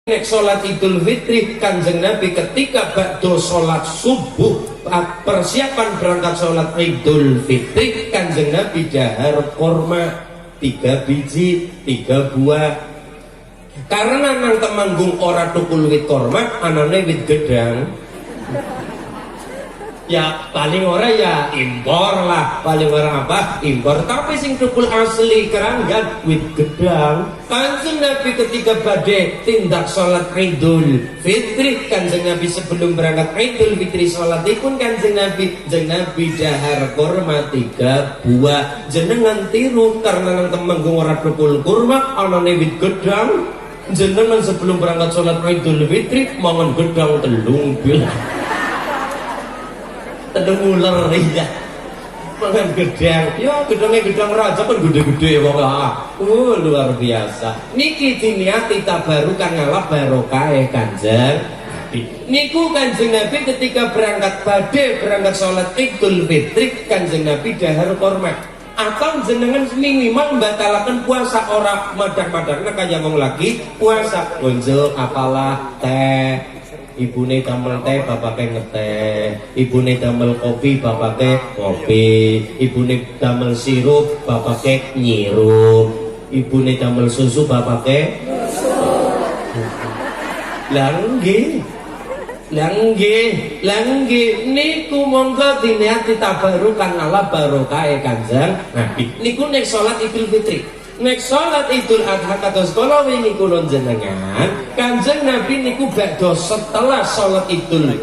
nek sholat Idul Fitri Kanjeng Nabi ketika bakdo sholat subuh persiapan berangkat sholat Idul Fitri Kanjeng Nabi dahar korma 3 biji 3 buah karena nang Temanggung ora tukul wit korma anane wit gedang ya paling ora ya impor lah, paling ora apa impor, tapi sing tukul asli keranggan wit gedang. Kanjeng Nabi ketika badhe tindak sholat Idul Fitri Kanjeng Nabi sebelum berangkat Idul Fitri sholat pun Kanjeng Nabi dahar kurma 3 buah. Jenengan tiru karena nang Temanggung ora tukul kurma anane wit gedang, jenengan sebelum berangkat sholat Idul Fitri mangan gedang telung bil telung ular ya makan gedang ya gedangnya gedang raja kan gede-gede wong luar biasa niki diniati tabarukan ngalap barokah Kanjeng Nabi. Niku Kanjeng Nabi ketika berangkat sholat Idul Fitri Kanjeng Nabi dahar korma atau jenengan minimal membatalkan puasa orang madak-madaknya kayak mau lagi puasa gonjo apalah teh ibune damel teh bapake ngeteh, ibune damel kopi bapake ngopi, ibune damel sirup bapake nyirup, ibune damel susu bapake langge niku monggo diniati tabarukan ala barokah Kanjeng Nabi. Niku nek salat Idul Fitri, nek salat Idul Adha kados kala wingi kula jenengan Kanjeng Nabi niku badhe setelah salat Idul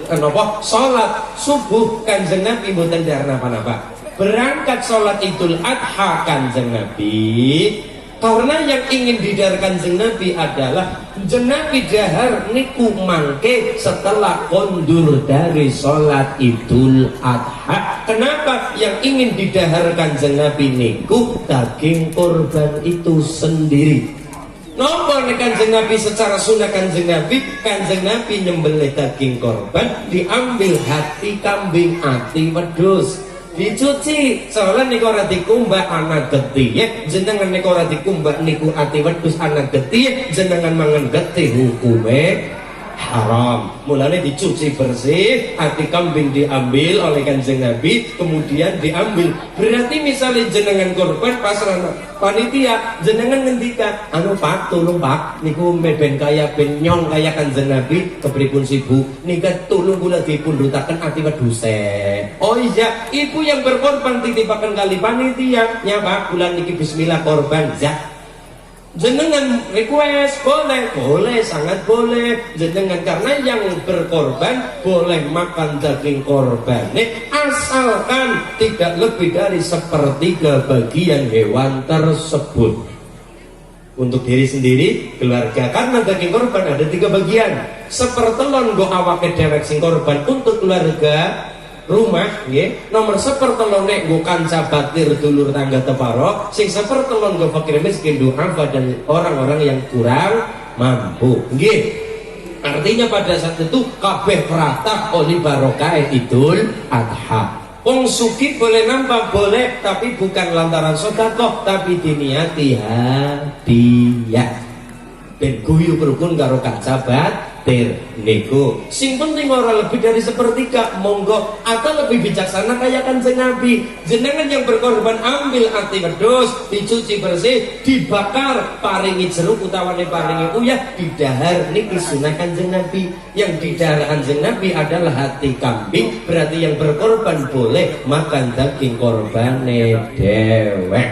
salat subuh Kanjeng Nabi mboten dahar napa-napa. Berangkat salat Idul Adha Kanjeng Nabi karena yang ingin didahar Kanjeng Nabi adalah Nabi dahar niku mangke setelah kondur dari sholat Idul Adha. Kenapa yang ingin didahar Kanjeng Nabi niku daging korban itu sendiri? Napa nek Kanjeng Nabi secara sunnah Kanjeng Nabi nyembelih daging korban diambil hati kambing ati wedhus dicuci soalnya niku ora dikumbah anak getih ya jenengan niku ora dikumbah niku ati wedhus anak getih jenengan mangan getih hukume haram. Mulane dicuci bersih, hati kambing diambil oleh Kanjeng Nabi, kemudian diambil. Berarti misalnya jenengan korban pasrah panitia, jenengan ngendika, anu Pak, tolong Pak, niku ben kaya ben nyong kaya Kanjeng Nabi, kepripun sibuk, nika tolong kula dipundhutaken ati wedhuse. Oh iya, ibu yang berkorban titipaken kali panitia, nya Pak, kula niki bismillah korban zak. Jenengan request boleh sangat boleh jenengan karena yang berkorban boleh makan daging korban asalkan tidak lebih dari 1/3 bagian hewan tersebut untuk diri sendiri keluarga karena daging korban ada 3 bagian 1/3 go awake dewek sing korban untuk keluarga rumah nggih nomor 1/3 nek nggo kanca batir dulur tangga teparo sing 1/3 nggo fakir miskin duafa dan orang-orang yang kurang mampu nggih artinya pada saat itu kabeh peratah oleh barokah Idul Adha. Wong sugih boleh nambah boleh tapi bukan lantaran sedekah tapi diniati hadiah ben guyu berukun karo kanca batir niku sing penting ora lebih dari 1/3 monggo atau lebih bijaksana kayak Kanjeng Nabi jenengan yang berkorban ambil ati wedhus dicuci bersih dibakar paringi jeruk utawane paringi uyah didahar niki sunah Kanjeng Nabi. Yang didahar Kanjeng Nabi adalah hati kambing berarti yang berkorban boleh makan daging korbane dewek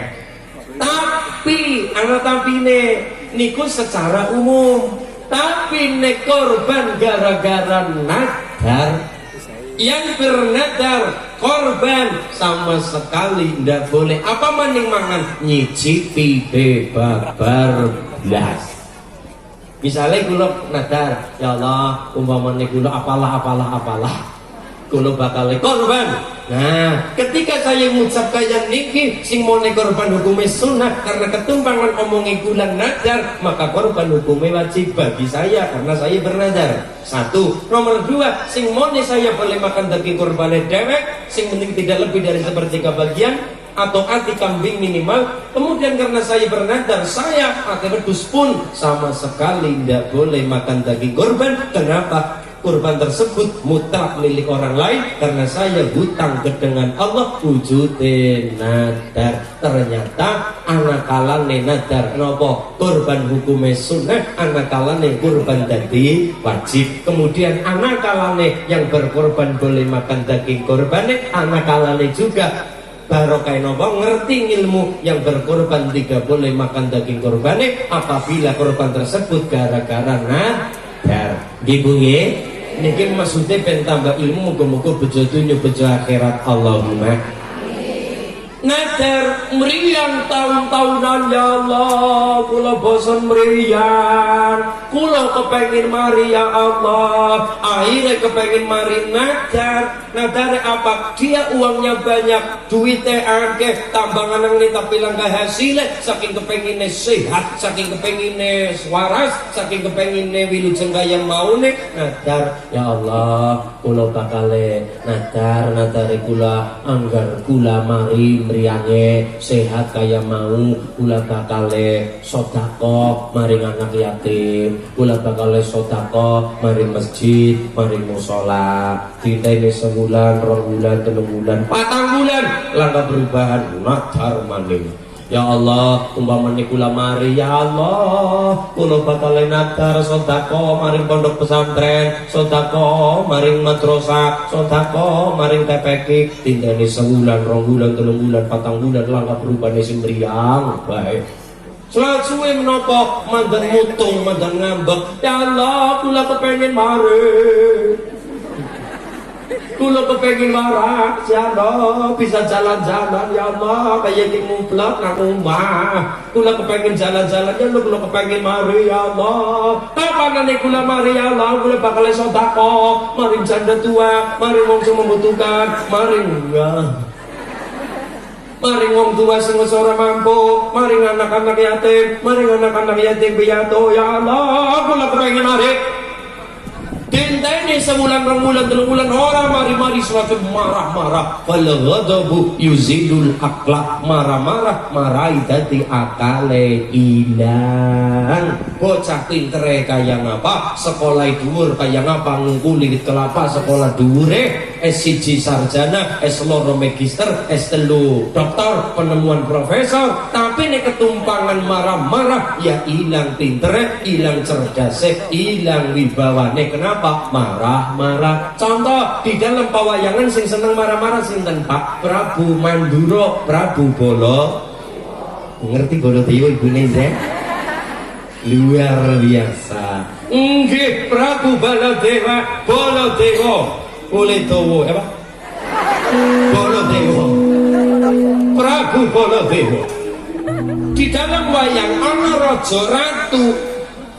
tapi ana tapine niku secara umum tapi nek korban gara-gara nadar yang bernadar korban sama sekali ndak boleh apa maning mangan nyicipi babar blas. Misalnya kula nadar ya Allah umpamane kula apalah kula bakal korban. Nah, ketika saya ngucap kaya niki sing mau korban hukumnya sunnah karena ketumpangan omongin kula nadar maka korban hukumnya wajib bagi saya karena saya bernadar. 1. Nomor 2 sing mau saya boleh makan daging korban dewek sing penting tidak lebih dari 1/3 bagian atau ati kambing minimal. Kemudian karena saya bernadar, saya pakai wedus pun sama sekali tidak boleh makan daging kurban. Kenapa? Kurban tersebut mutlak milik orang lain karena saya hutang ke dengan Allah wujudin nadar. Ternyata anak kalane nadar nopo kurban hukumnya sunnah, anak kalane kurban dadi wajib. Kemudian anak kalane yang berkorban boleh makan daging kurban, anak kalane juga barokah nopo ngerti ilmu yang berkorban tidak boleh makan daging kurban apabila korban tersebut gara-gara nadar. Dibungi niki maksudnya ben tambah ilmu, muga-muga bejo dunya bejo akhirat. Allahumma nadar meriang tahun-tahunan ya Allah, kula bosan meriang, kula kepengin mari ya Allah, akhirnya kepengin mari nadar. Nadar apa? Dia uangnya banyak, duitnya akeh, tambangan ini tapi langkah hasilnya, saking kepenginnya sehat, saking kepenginnya waras, saking kepenginnya wilujeng kaya mau nih nadar. Ya Allah, kula bakale nadar kula anggar kula mari meriange sehat kaya mau, kula bakale sedekah maring anak yatim, kula bakale sedekah maring masjid, maring musala. Dintene sebulan, 2 bulan, 3 bulan, 4 bulan langkah perubahan nadar maning. Ya Allah, umpamane kula mari ya Allah, kula bakal nadar sedekah maring pondok pesantren, sedekah maring madrasah, sedekah maring TPK. Tindane sebulan, 2 bulan, 3 bulan, 4 bulan langkah perubahan sing mriyang bae. Salat suwe menapa mandan mutung, mandan ngambek. Ya Allah, kula kepengin mari. Kula kepengin waras ya Allah, bisa jalan-jalan ya Allah, kayak di muplak nang omah. Kula kepengin jalan-jalan ya Allah, kula kepengin mari ya Allah. Kapanane kula mari ya Allah, kula bakal sedekah maring janda tua, maring wong sing membutuhkan, maring wong tua sing ora mampu, maring anak-anak yatim, maring anak-anak yatim piatu ya Allah, kula kepengin mari. Dintene sebulan, 2 bulan, 3 bulan orang mari-mari suatu marah-marah. Fal ghadabu yuzilul akhlak, marah-marah marai dadi akale ilang. Bocah pintere kaya ngapa, sekolah dhuwur kaya ngapa, ngungkuli kelapa sekolah dhuwure, S1 sarjana, S2 magister, S3 doktor, penemuan profesor, tapi nek ketumpangan marah-marah ya ilang pintere, ilang cerdase, ilang wibawane. Kenapa? Marah-marah. Contoh di dalam pawayangan sing seneng marah-marah sinten Pak? Prabu Mandura, Prabu Bolo. Ngerti Bolo Dewa ibune Zek? Luar biasa. Nggih, Prabu Baladewa, Baladewa. Oleh Towo apa? Baladewa. Prabu Baladewa. Di dalam wayang ana raja ratu.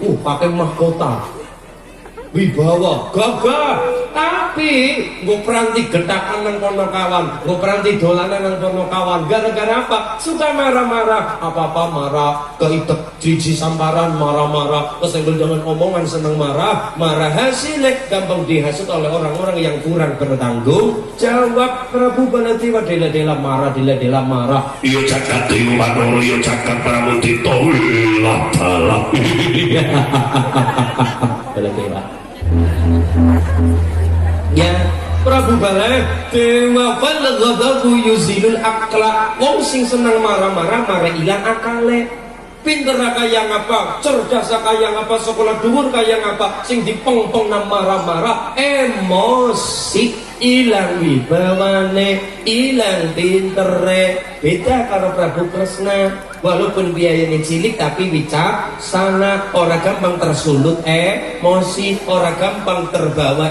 Pakai mahkota. Wibawa, gagah, tapi gue peranti getakan nang kono kawan, gue peranti dolanan nang kono kawan. Gara-gara apa? Suka marah-marah, apa-apa marah, keitek jiji samparan marah-marah, kesenggol dengan omongan seneng marah, marah hasilnya gampang dihasut oleh orang-orang yang kurang bertanggung jawab. Prabu Baladewa dela-dela marah. Iyo jagat dewa manoro, iyo jagat pramudita lah dalah. Baladewa. Ya, Prabu Baladewa fal ghadabu yuzilul akla. Wong sing seneng marah-marah marah ilang akale. Pinter kaya ngapa, cerdas kaya ngapa, sekolah dhuwur kaya ngapa, sing dipengpeng nang marah-marah emosi, ilang wibawane, ilang pintere. Beda karo Prabu Kresna, walaupun biayanya cilik tapi wicaksana, ora gampang tersulut emosi, ora gampang terbawa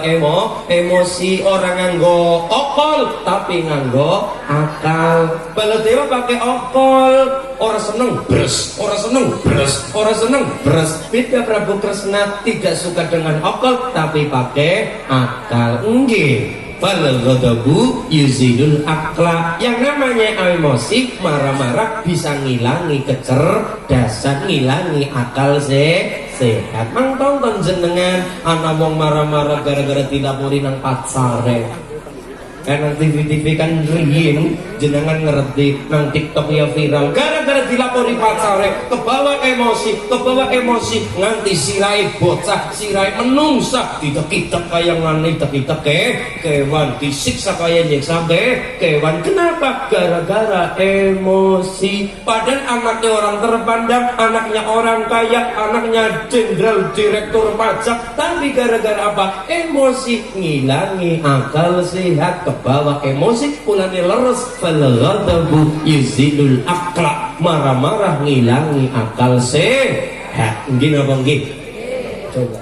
emosi, orang nganggo okol tapi nganggo akal. Baladewa pakai okol, ora seneng bres, ora seneng bres. Beda Prabu Kresna, tidak suka dengan okol tapi pakai akal. Nggih. Fal ghadabu yuzilul akla. Yang namanya emosi, marah-marah bisa ngilangi kecerdasan, ngilangi akal sehat. Mang tonton jenengan anak wong marah-marah gara-gara dilapori nang pacare. Karena TV kan riyin jenengan ngerti nang TikTok ya viral gara-gara dilapori pacare kebawa emosi nganti sirai bocah sirai menungsa ditek-itek kaya ngene ditek-itek kewan disiksa kaya nyiksa kewan. Kenapa? Gara-gara emosi. Padahal anaknya orang terpandang, anaknya orang kaya, anaknya jenderal direktur pajak, tapi gara-gara apa? Emosi ngilangi akal sehat, kebawa emosi pulane leres. Falghadabu yuzilul aqla, marah-marah ngilangi akal sehat. Nggih napa nggih? Coba.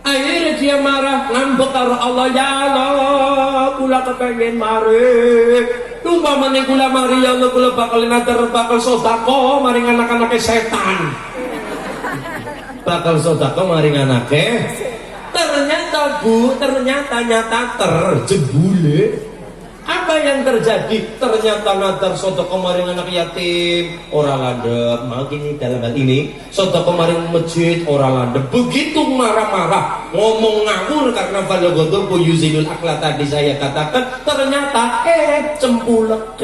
Akhirnya dia marah ngambek karo Allah, ya Allah kula kepengen mari umpamane kula mari ya Allah kula bakal nadar bakal sedekah maring anak-anake setan. Bakal sedekah maring anake. Ternyata Bu, ternyata terjebule. Apa yang terjadi? Ternyata nadar sedekah maring anak yatim ora landep. Makanya dalam hal ini sedekah maring masjid ora landep. Begitu marah-marah ngomong ngawur karena balaghodobu yuzilul akla tadi saya katakan, ternyata cempulek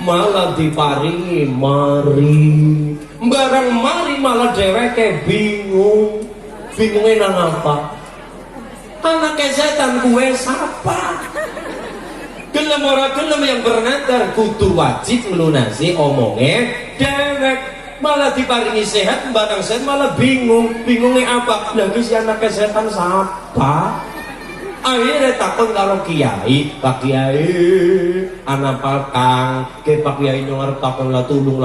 malah diparingi mari. Barang mari malah dheweke bingung. Bingungnya nang apa? Anak setan gue siapa? Gelem ora gelem yang bernadar kudu wajib melunasi omongnya dewek. Malah diparingi sehat barang sehat malah bingungnya apa? Lagi si anak setan siapa? Akhirnya takut kalau kiai, Pak Kiai anak pakang ke Pak Kiai ngarep takon lah tulung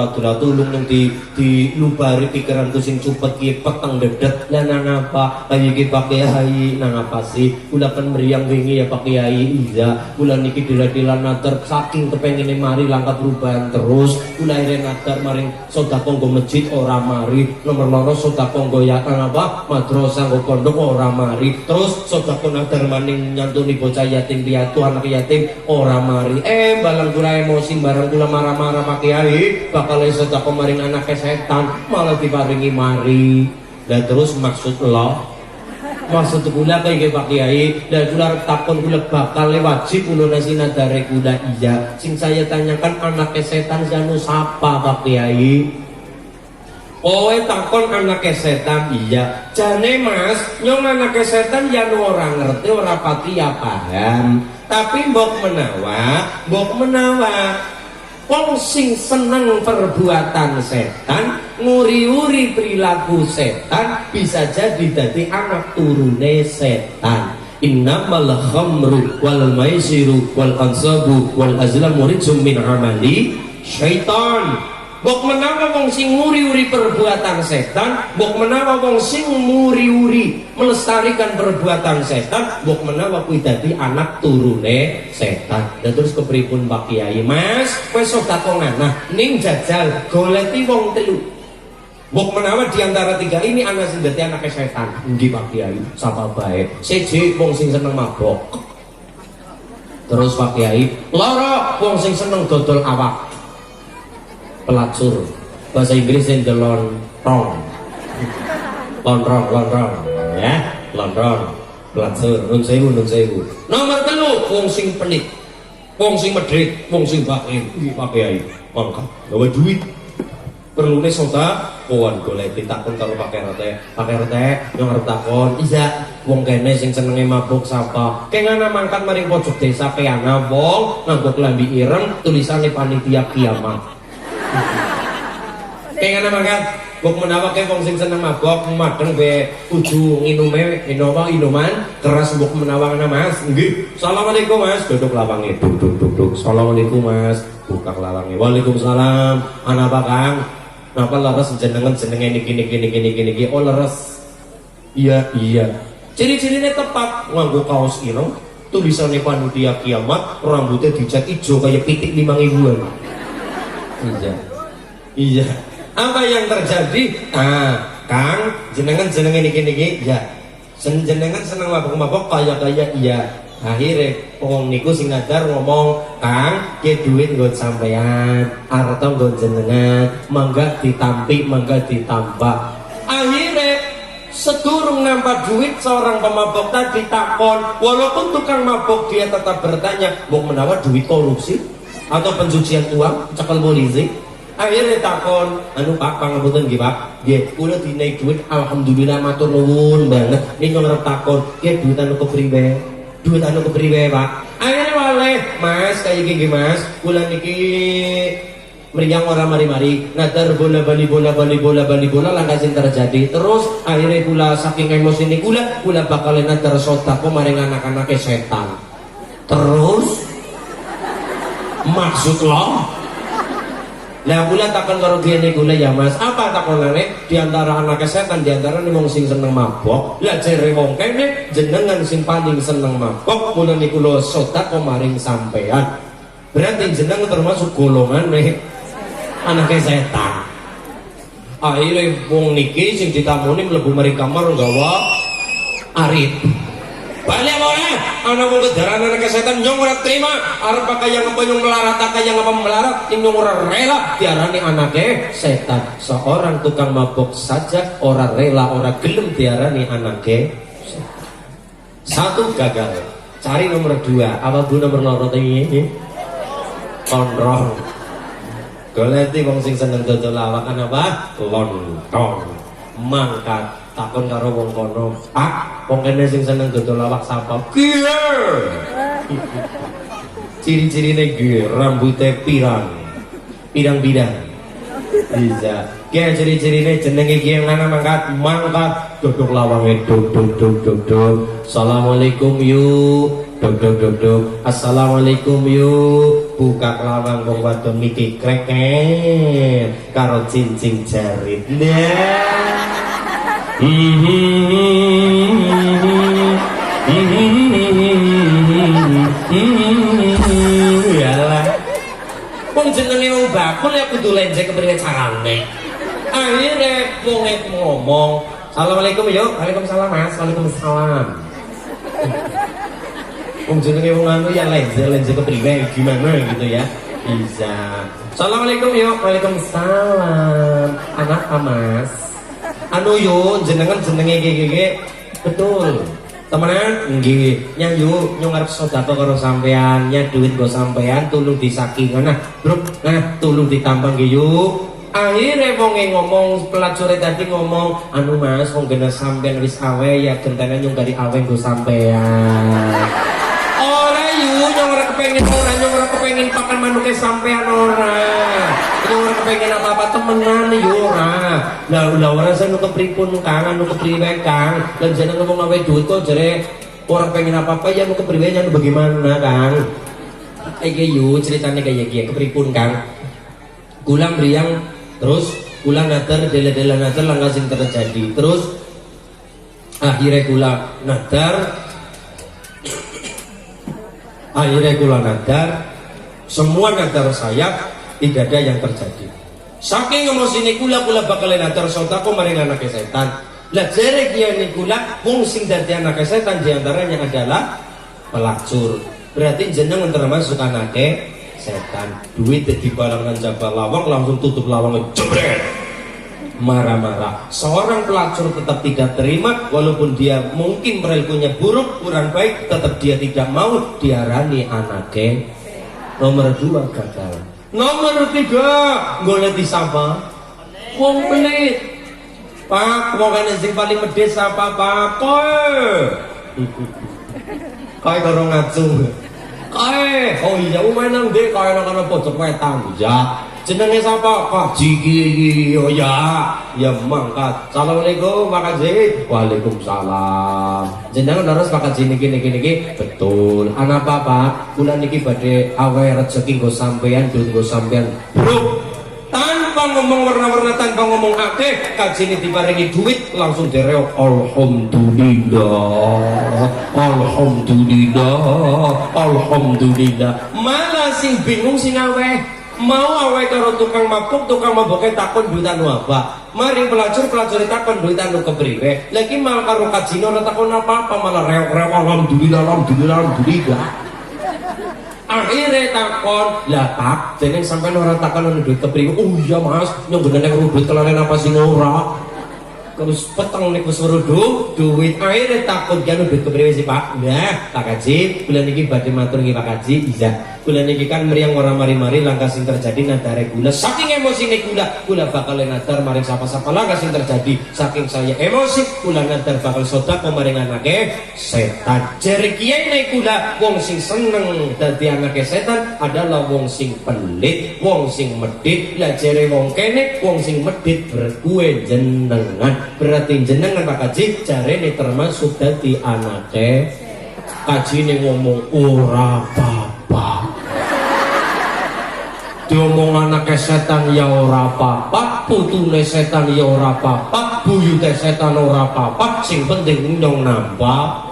yang di lubari pikiran tuh sing cupet ki peteng dedet lah nang apa ayo ki Pak Kiai nang apa sih kula kan meriang wingi ya Pak Kiai. Iya kula niki dila-dila nater saking kepengine mari langkat perubahan terus kula akhirnya nater maring sedekah nggo masjid ora mari, nomor loro sedekah nggo ya apa madrasah nggo pondok ora mari, terus sedekah nater maning nyantuni bocah yatim piatu anak yatim ora mari. Balang kula emosi barang kula marah-marah Pak Kiai bakal sedekah maring anak setan malah diparingi mari. Dan terus maksud kula kaya Pak Kiai dan kula takon kula bakal wajib lunasi nadare kula. Iya sing saya tanyakan anak setan janu sapa Pak Kiai? Kowe takon anak setan. Iya jane Mas nyong anak setan jan ora ngerti ora pati ya paham, tapi mbok menawa wong sing seneng perbuatan setan nguri-uri perilaku setan bisa jadi dadi anak turune setan. Innamal khamru wal maisiru wal ansabu wal azlamu rijsum min amali syaitan. Bok menawa wong sing nguri-uri perbuatan setan, bok menawa wong sing nguri-uri melestarikan perbuatan setan, bok menawa kuwi dadi anak turune setan. Dan terus kepripun Pak Kiai? Mas, kowe sedekah nah ning jajal goleti wong telu. Bok menawa diantara tiga ini anak sing dadi anak setan. Nggih Pak Kiai, sapa bae. Siji wong sing seneng mabok. Terus Pak Kiai, loro wong sing seneng dodol awak. Pelacur bahasa Inggris yang lontrong ya lontrong pelacur nun sewu. Nomor telu wong sing pelit, wong sing medhit, wong sing bakhil. Pak Kiai mangkat gawe duit perlune sedekah golek ditakon karo Pak RT yang arep takon iya wong kene sing senenge mabuk sapa kengana mangkat maring pojok desa peana wong nganggo klambi ireng tulisane panitia kiamat. Pengen mangkat bok menawa ke wong sing seneng mabok madeng be kudu inuman keras bok menawa Mas. Nggih. Assalamualaikum Mas. Duduk lawange. Duduk. Assalamualaikum Mas. Buka lawange. Waalaikumsalam. Ana apa Kang? Napa leres jenenge niki. Oh leres. Iya. Ciri-cirine tepat nganggo kaos ireng, tulisannya panitia kiamat, rambutnya dicat ijo kayak pitik 5.000-an. Iya. Apa yang terjadi? Kang, jenengan niki ya. Jenengan seneng mabok kaya iya. Akhirnya wong niku sing nadar ngomong, Kang, ke duit nggon sampean, arep nggon jenengan, mangga ditampi, mangga ditambah. Akhirnya sedurung nampak duit seorang pemabok tadi takon, walaupun tukang mabok dia tetap bertanya, mau menawa duit korupsi atau pencucian uang, cekel polisi. Akhirnya takon, anu Pak, pangapunten nggih Pak, nggih kula dinaik duit alhamdulillah matur nuwun banget. Ning ngarep takon, nggih duit anu kepriwe? Duit anu kepriwe Pak? Akhirnya waleh, Mas, kayak gini Mas, kula niki meriang orang mari-mari nadar bola langkasin terjadi. Terus akhirnya kula saking emosi ini kula bakalin nadar sodako maring anak-anaknya setan. Terus maksud lo nah kula takon karo gene kula ya Mas, apa takonane diantara anaknya setan, diantara nih wong sing seneng mabok. Lah jere wong kene jenengan sing paling seneng mabok, kula niku lho sodako maring sampean. Berarti jenengan termasuk golongan nih anaknya setan. Akhirnya wong niki sing ditamoni mlebu mari kamar nggawa arit. Balik boleh, anak wong kedaran anaknya setan nyong ora terima. Arep kaya ngapa nyong melarat, kaya ngapa melarat, nyong ora rela diarani anaknya setan. Seorang tukang mabok saja ora rela, ora gelem diarani anaknya setan. Satu gagal. Cari nomor 2. Apa bu nomor loro ini? Kontrol. Goleti wong sing seneng dodol lawakan apa? Lontong. Mangkat takon karo wong kono, Pak, wong kene sing seneng dodol lawak sapa? Kier. Ciri-cirine kier, rambutnya pirang-bidang. Bisa. Kier ciri-cirine jenenge kier ngana mangkat dodol lawange dodol. Assalamualaikum yuk. Dok. Assalamualaikum yuk. Buka lawang wong wadon niki kreket karo cincin jarit. Nah. Yalah. Wong jenenge wong bakul ya kudu lenje kepriye carane. Akhire wong ngomong, "Assalamualaikum yuk." Waalaikumsalam Mas. Waalaikumsalam. Wong jenenge wong anu ya lenje kepriwe gimana gitu ya. Bisa. Assalamualaikum yuk. Waalaikumsalam. Anak Mas. Anu yo jenengan jenenge gege. Betul. Temenan nggih. Nya yuk nyong arep sedekah karo sampean, nya duit go sampean tulung disaki nah, Bro. Nah, tulung ditambang nggih yuk. Akhirnya wonge ngomong, pelacure tadi ngomong, anu Mas, wong gena sampean wis awe ya gentene nyong dari awe go sampean. Nyong ora kepengin pakan manuknya sampean ora. Nyong ora kepengin apa-apa temenan yo ora. Lah ora sen kepripun Kang, anu kepriwe Kang. Lah jeneng ngomong awe duit kok jere ora pengen apa-apa ya anu kepriwe anu bagaimana Kang. Iki yo ceritane kaya iki kepripun Kang. Kula mriyang terus kula nadar dele-dele nadar langkah sing terjadi. Terus akhirnya kula nadar semua nadar saya tidak ada yang terjadi. Saking emosi ini kula bakal nadar sodako maring anaknya setan. Lah jere kiye kula wong sing dadi anaknya setan diantaranya adalah pelacur. Berarti jenengan termasuk anaknya setan. Duit dibalangan jabal lawang langsung tutup lawangnya jebret. Marah-marah. Seorang pelacur tetap tidak terima walaupun dia mungkin perilakunya buruk, kurang baik, tetap dia tidak mau diarani anaknya. Nomor 2 gagal. Nomor 3 golek disapa wong pelit. Pak, wong sing paling medhes apa Pak? Koe karo ngacung. Oh iya, mainan deh koe nang pojok wetan. Ya. Jenenge sapa? Pak Jiki. Oh ya, ya mangkat. Assalamualaikum, makasih. Waalaikumsalam. Jenengan harus pakai niki. Betul. Anak apa? Kula niki badhe awe rezeki nggo sampean, duit nggo sampean. Bro, tanpa ngomong warna-warna, tanpa ngomong akeh, kajine diparingi duit langsung dereo. Alhamdulillah. Malah sing bingung sing aweh. Mau awe karo tukang maboknya takon duitan apa? Mari pelacur takon duitan kepriwe. Lagi malah karo kajino ora takon apa-apa, malah reok-reok alhamdulillah. Akhirnya takon, lah tak, jeneng sampean ora takon duit kepriwe. Oh iya Mas, nyong bener duit kelalen apa sing ora? terus peteng niku serudu duit air takut kan duit kepriwe sih Pak. Nah Pak Kaji bulan ini badhe matur nggih Pak Kaji bisa bulan ini kan meriang orang mari-mari langkah sing terjadi nadare gula saking emosi gula bakal nadar maring sapa-sapa langkah sing terjadi saking saya emosi gula nadar bakal sedekah maring anake setan jere kiye nek gula wong sing seneng dadi anake setan adalah wong sing pelit wong sing medhit lah jere wong kene wong sing medhit berkue jenengan berarti jenengan Pak Kaji jarene termasuk dadi anake kajine ngomong ora apa-apa diomong anake setan ya ora apa-apa putune setan ya ora apa-apa buyute setan ora apa-apa sing penting nyong nampak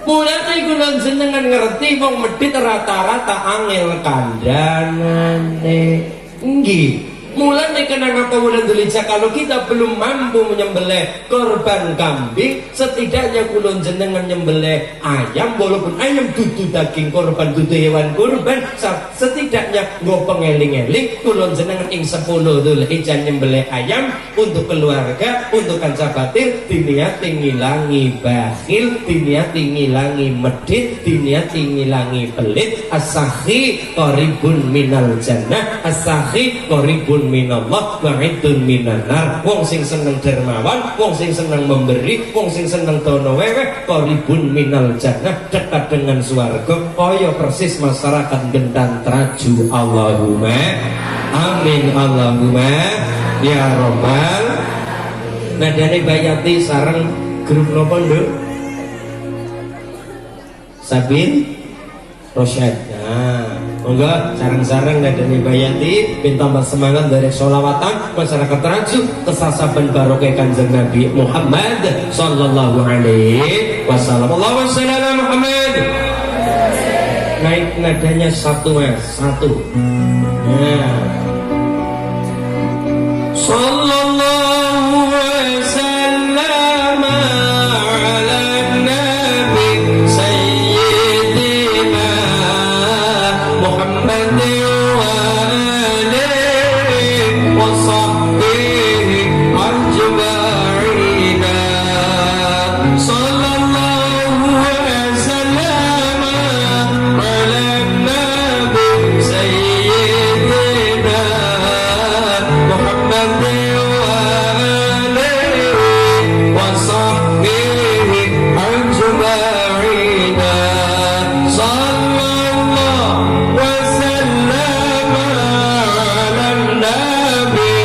mulai iku jenengan ngerti wong medhit rata-rata angel kandhanane nggih mulai kenapa bulan Dzulhijjah kalau kita belum mampu menyembelih korban kambing setidaknya kulon jenengan nyembelih ayam walaupun ayam dudu daging korban dudu hewan kurban setidaknya nggo pengeling-eling kulon jenengan ing 10 Dzulhijjah nyembelih ayam untuk keluarga untuk kanca batir diniati ngilangi bakhil diniati ngilangi medhit diniati ngilangi pelit as-sakhi qaribun minal jannah as-sakhi qaribun minallah wa'idun minanar wong sing seneng dermawan wong sing seneng memberi wong sing seneng dono weweh qaribun minal jannah dekat dengan swarga kaya persis masyarakat gendang traju Allahumma amin Allahumma ya robbal nadane bayati sareng grup nopo nduk Sabin Rosyad nah enggak sarang-sarang nadani bayati bin tambah semangat dari sholawatan masyarakat teraju kesasaban barokah kanjeng Nabi Muhammad sallallahu alaihi wasallam Allahumma sholli ala Muhammad naik nadanya satu mas satu nah sallallahu wasallam ala nabi sayyidina Muhammad wa alihi wa sahbihi ajma'in sallallahu wasallam ala nabi sayyidina Muhammad wa alihi wa sahbihi ajma'in sallallahu wasallam ala nabi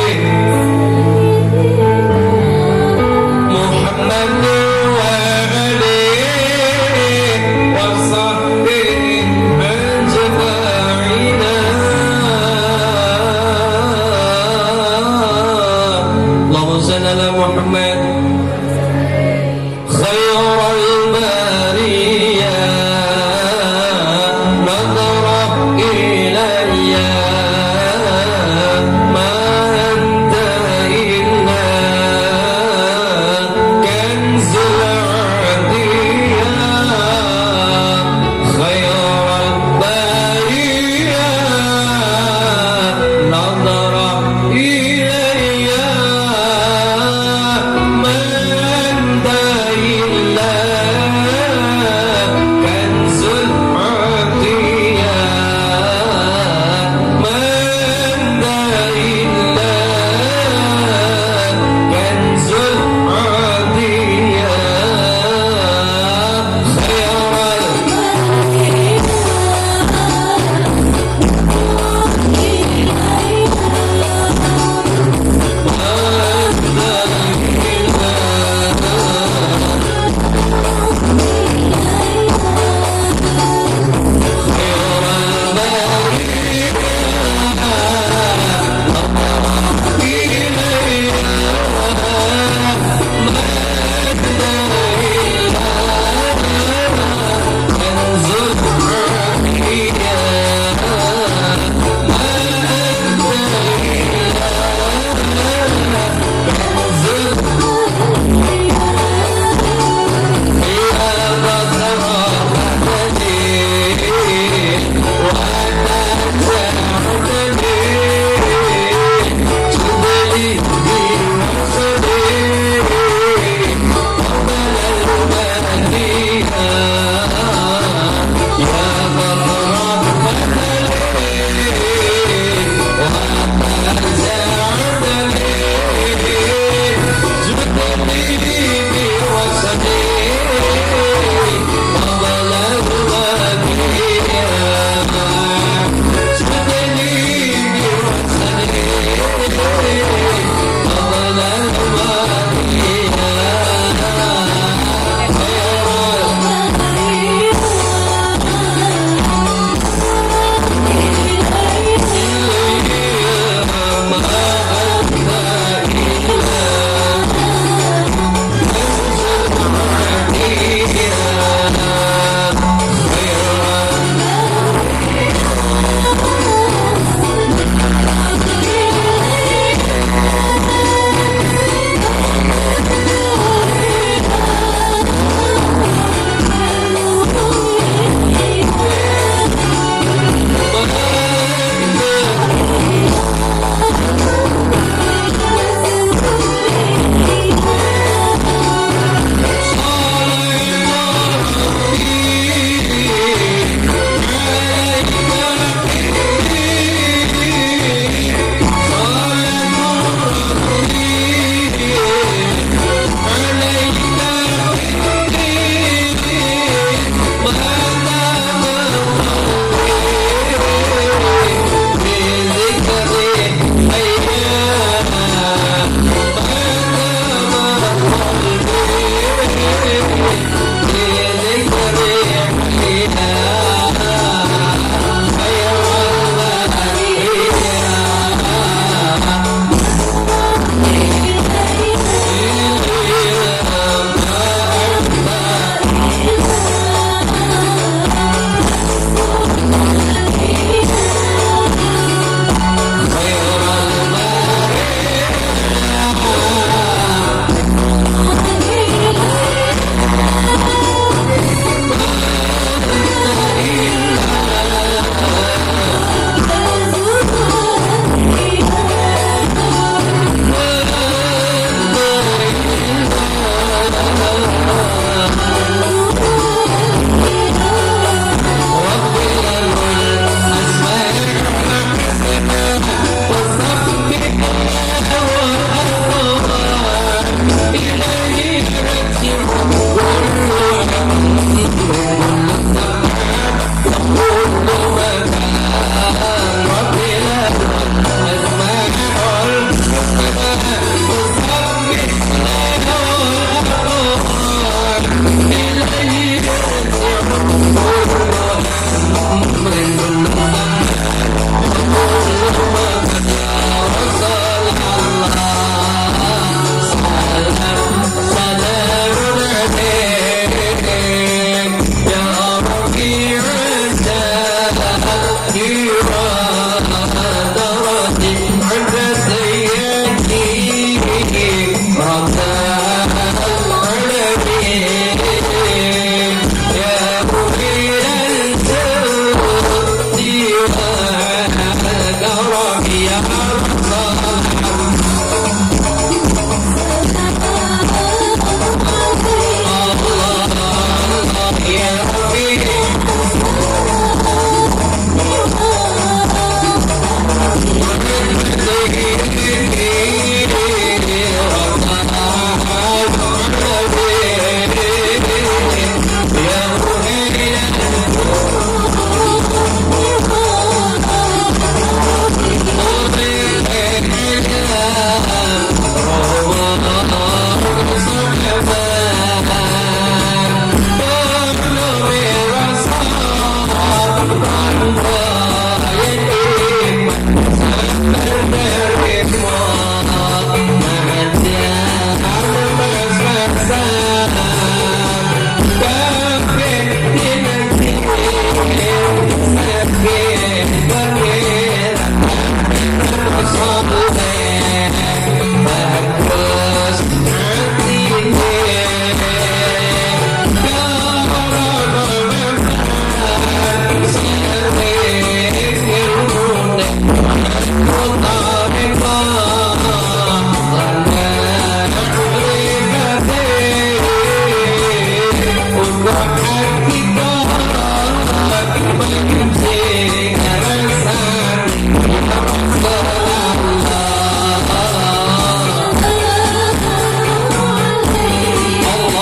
Muhammad wa alihi wa sahbihi ajma'in Allahumma salli ala Muhammad خير البرية نظر إلي ما أنت إلا كنز العدية خير البرية نظر إلي ما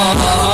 Allah